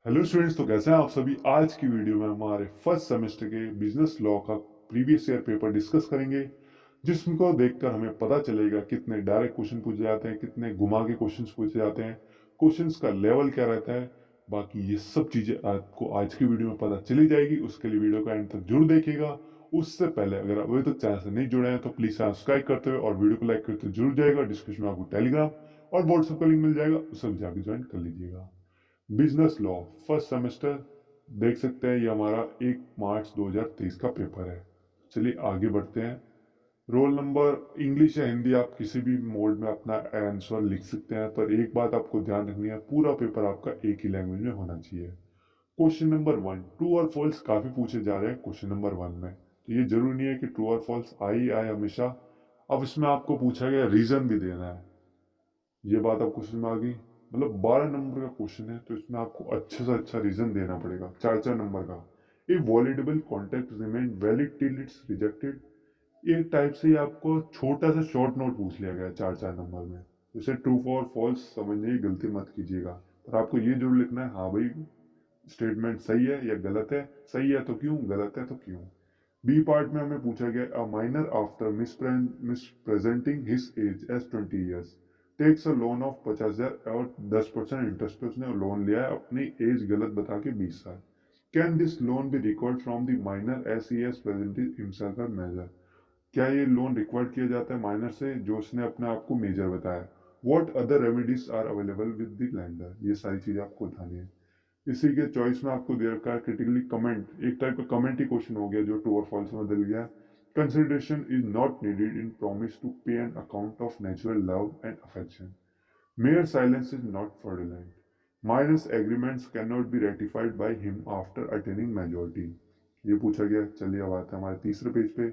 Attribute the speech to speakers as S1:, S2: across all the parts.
S1: Hello students, तो कैसे हैं आप सभी। आज की वीडियो में हमारे फर्स्ट सेमेस्टर के बिजनेस लॉ का प्रीवियस ईयर पेपर डिस्कस करेंगे, जिसको देखकर हमें पता चलेगा कितने डायरेक्ट क्वेश्चन पूछे जाते हैं, कितने घुमा के क्वेश्चंस पूछे जाते हैं, क्वेश्चंस का लेवल क्या रहता है। बाकी ये सब चीजें आपको आज की वीडियो में पता चली जाएगी। उसके लिए वीडियो को एंड तक जरूर देखिएगा। उससे पहले अगर आप अभी तक चैनल से नहीं जुड़े हैं तो प्लीज सब्सक्राइब करते हुए और वीडियो को लाइक करते जरूर जाएगा। डिस्क्रिप्शन में आपको टेलीग्राम और व्हाट्सएप का लिंक मिल जाएगा, उसे भी जाकर ज्वाइन कर लीजिएगा। बिजनेस लॉ फर्स्ट सेमेस्टर देख सकते हैं, ये हमारा 1 मार्च 2023 का पेपर है। चलिए आगे बढ़ते हैं। रोल नंबर इंग्लिश या हिंदी आप किसी भी मोड में अपना आंसर लिख सकते हैं, पर एक बात आपको ध्यान रखनी है, पूरा पेपर आपका एक ही लैंग्वेज में होना चाहिए। क्वेश्चन नंबर 1, ट्रू और फॉल्स काफी पूछे जा रहे हैं क्वेश्चन नंबर 1 में, तो ये जरूरी नहीं है कि ट्रू और फॉल्स आए हमेशा। अब इसमें आपको पूछा गया रीजन भी देना है। ये बात आपको समझ में आ गई। मतलब 12 नंबर का क्वेश्चन है, तो इसमें आपको अच्छे से अच्छा रीजन देना पड़ेगा। 4 4 नंबर का। A voidable contract remain valid till it's rejected. एक टाइप से आपको छोटा सा शॉर्ट नोट पूछ लिया गया है 4 4 नंबर में। जैसे ट्रू और फॉल्स समझने की गलती मत कीजिएगा, पर आपको ये जरूर लिखना है, हाँ भाई स्टेटमेंट सही है या गलत है, सही है तो क्यों, गलत है तो क्यों। बी पार्ट में हमें पूछा गया, a minor after misrepresenting his age as 20 years takes a loan of 50,000 और 10% इंटरेस्ट पे उसने लोन लिया है अपनी एज गलत बता के 20 साल। Can this loan be recovered from the minor as he has presented himself as major. क्या ये लोन रिक्वायर्ड किया जाता है माइनर से जो उसने अपने आप को मेजर बताया। What other remedies are available with the lender. ये सारी चीजें आपको बतानी है। इसी के चॉइस में आपको दे रखा है क्रिटिकली कमेंट, एक टाइप का कमेंट ही क्वेश्चन हो गया जो ट्रू और फॉल्स में बदल गया। Consideration is not needed in promise to pay an account of natural love and affection. Mere silence is not fraudulent. Minors agreements can not be ratified by him after attaining majority. ये पूछा गया। चलिए अब आते हैं हमारे तीसरे page पे।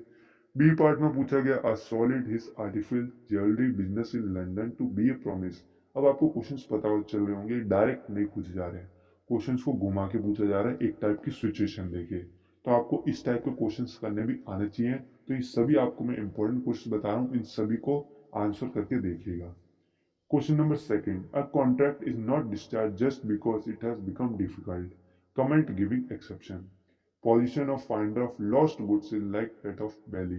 S1: बी पार्ट में पूछा गया, a solid his artificial jewellery business in London to be a promise. अब आपको क्वेश्चंस पता चल रहे होंगे, डायरेक्ट नहीं पूछे जा रहे हैं, क्वेश्चंस को घुमा के पूछा जा रहा है एक टाइप की सिचुएशन देके। तो आपको इस टाइप के क्वेश्चंस करने भी आने चाहिए। तो ये सभी आपको मैं इंपॉर्टेंट क्वेश्चन बता रहा हूँ, इन सभी को आंसर करके देखिएगा। Question number second, a contract is not discharge just because it has become difficult. Comment giving exception. Position of finder of lost goods is like that of belly.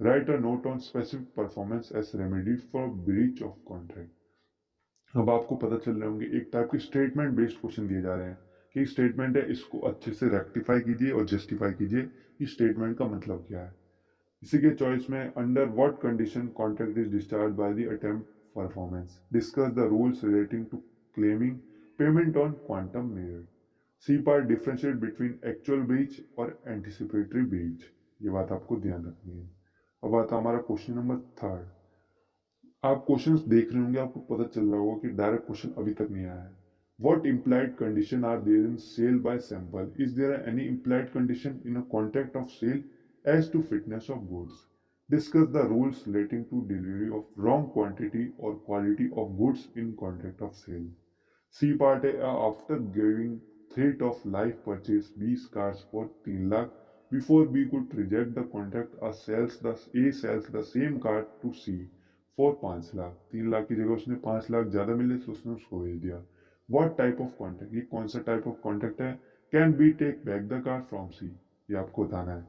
S1: Write a note on specific performance as remedy for breach of contract. अब आपको पता चल रहे होंगे, एक type के statement based question दिए जा रहे हैं कि स्टेटमेंट है, इसको अच्छे से रेक्टिफाई कीजिए और जस्टिफाई कीजिए कि स्टेटमेंट का मतलब क्या है। इसी के चॉइस में, under what condition contract is discharge by the attempt performance. Discuss the rules relating to claiming payment on quantum merit. C part, differentiate between actual breach और एंटिसिपेटरी ब्रीच। ये बात आपको ध्यान रखनी है। अब आता हमारा क्वेश्चन नंबर थर्ड। आप क्वेश्चंस देख रहे होंगे, आपको पता चल रहा होगा कि डायरेक्ट क्वेश्चन अभी तक नहीं आया है। What implied condition are there in sale by sample? Is there any implied condition in a contract of sale as to fitness of goods? Discuss the rules relating to delivery of wrong quantity or quality of goods in contract of sale. C part है, after giving threat of life purchase 20 cars for 3 lakh, before we could reject the contract, A sells the same car to C for 5 lakh. 3 lakh की जगह उसने 5 लाख ज्यादा मिले तो उसने उसको भेज दिया। व्हाट टाइप ऑफ कॉन्ट्रैक्ट, ये कौन सा टाइप ऑफ कॉन्ट्रैक्ट है। Can be take back the car from C. ये आपको बताना है।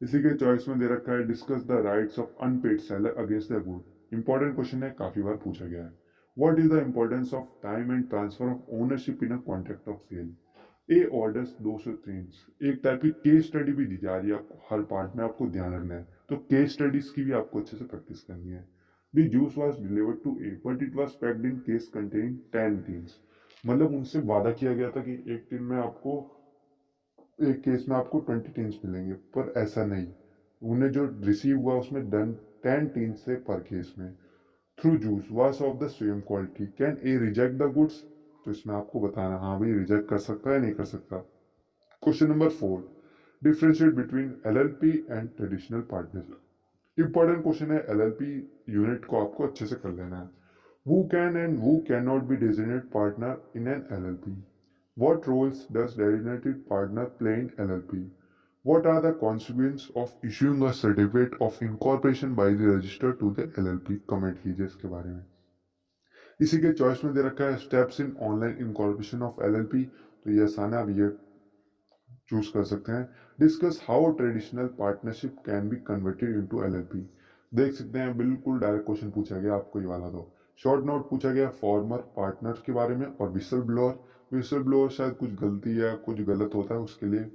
S1: इसी के चॉइस में दे रखा है, discuss the rights of unpaid seller against the good. Important question है, काफी बार पूछा गया है। What is the importance of time and transfer of ownership in a contract of sale. A orders 203। एक टाइप की केस स्टडी भी दी जा रही है आपको, हर पार्ट में आपको ध्यान रखना है, तो केस स्टडीज की भी आपको अच्छे से प्रैक्टिस करनी है। The juice was delivered to A but it was packed in case containing 10 tins. मतलब उनसे वादा किया गया था कि एक टीन में आपको, एक केस में आपको 20 टीन्स मिलेंगे, पर ऐसा नहीं। उन्हें जो रिसीव हुआ उसमें 10 टीन्स थे पर केस में। Through juice was of the same quality, can a reject the goods. तो इसमें आपको बताना, हाँ भाई रिजेक्ट कर सकता है नहीं कर सकता। Question number 4, differentiate between LLP and traditional partnership. Important question है, एलएलपी यूनिट को आपको अच्छे से कर लेना है। Who can and who cannot be designated partner in an LLP? What roles does designated partner play in LLP? What are the consequences of issuing a certificate of incorporation by the register to the LLP? Comment कीजिए इसके बारे में। इसी के choice में दे रखा है, steps in online incorporation of LLP. तो ये आसान है, आप ये चूज कर सकते हैं। Discuss how traditional partnership can be converted into LLP. देख सकते हैं बिल्कुल डायरेक्ट क्वेश्चन पूछा गया आपको ये वाला। तो शॉर्ट नोट पूछा गया फॉर्मर पार्टनर के बारे में, और विसल ब्लोअर। विसल ब्लोअर शायद कुछ गलती या कुछ गलत होता है उसके लिए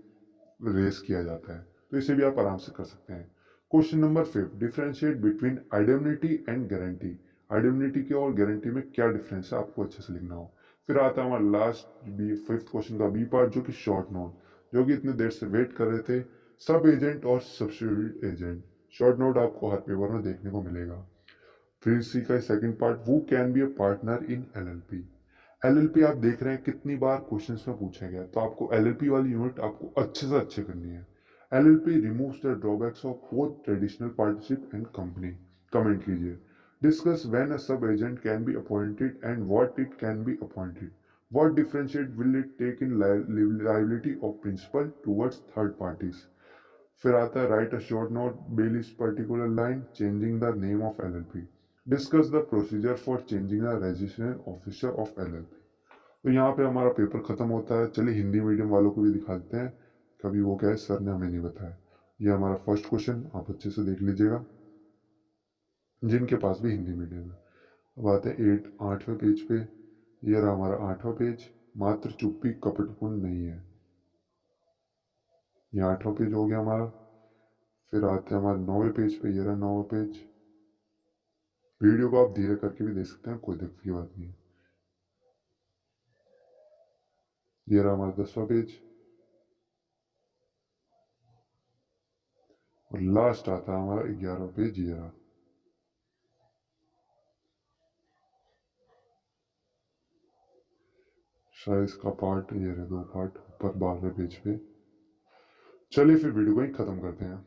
S1: रेस किया जाता है, तो इसे भी आप आराम से कर सकते हैं। Question number 5, differentiate between identity and guarantee. Identity के और गारंटी में क्या डिफरेंस है आपको अच्छे से लिखना हो। फिर आता है हमारा लास्ट बी, फिफ्थ क्वेश्चन का बी पार्ट, जो कि शॉर्ट नोट, जो कि इतने देर से वेट कर रहे थे, सब एजेंट और सब्सिट्यूट एजेंट। शॉर्ट नोट आपको हर पेपर में देखने को मिलेगा। फिर इसी का सेकंड पार्ट, वो can be a partner in LLP. LLP आप देख रहे हैं कितनी बार क्वेश्चंस में पूछा गया, तो आपको एलएलपी वाली यूनिट आपको अच्छे से अच्छे करनी है। LLP removes the drawbacks of both traditional partnership and company. Comment कीजिए। Discuss when a sub agent can be appointed and what it can be appointed. What differentiate will it take in liability of principal towards third parties. फिर आता है write a short note below's particular line changing the name of LLP. Discuss the procedure for changing the registration officer of LLP. तो यहाँ पे हमारा paper खत्म होता है। चलिए हिंदी मीडियम वालों को भी दिखा देते हैं, कभी वो क्या है सर ने हमें नहीं बताया। ये हमारा फर्स्ट क्वेश्चन, आप अच्छे से देख लीजिएगा जिनके पास भी हिंदी मीडियम है। अब आते हैं 8वें पेज पे। ये रहा हमारा 8वां पेज। मात्र चुप्पी कपटपूर्ण नहीं है। ये 8वां पेज हो गया हमारा। फिर आते हैं हमारे 9वें पेज पे। ये रहा 9वां पेज। वीडियो को आप धीरे करके भी देख सकते हैं, कोई दिक्कत की बात नहीं है। ये रहा हमारा 10वां पेज। और लास्ट आता है हमारा 11वां पेज। ये रहा। शायद इसका पार्ट ये रहे, 2 पार्ट ऊपर 12वें पेज पे। चलिए फिर वीडियो को ही खत्म करते हैं।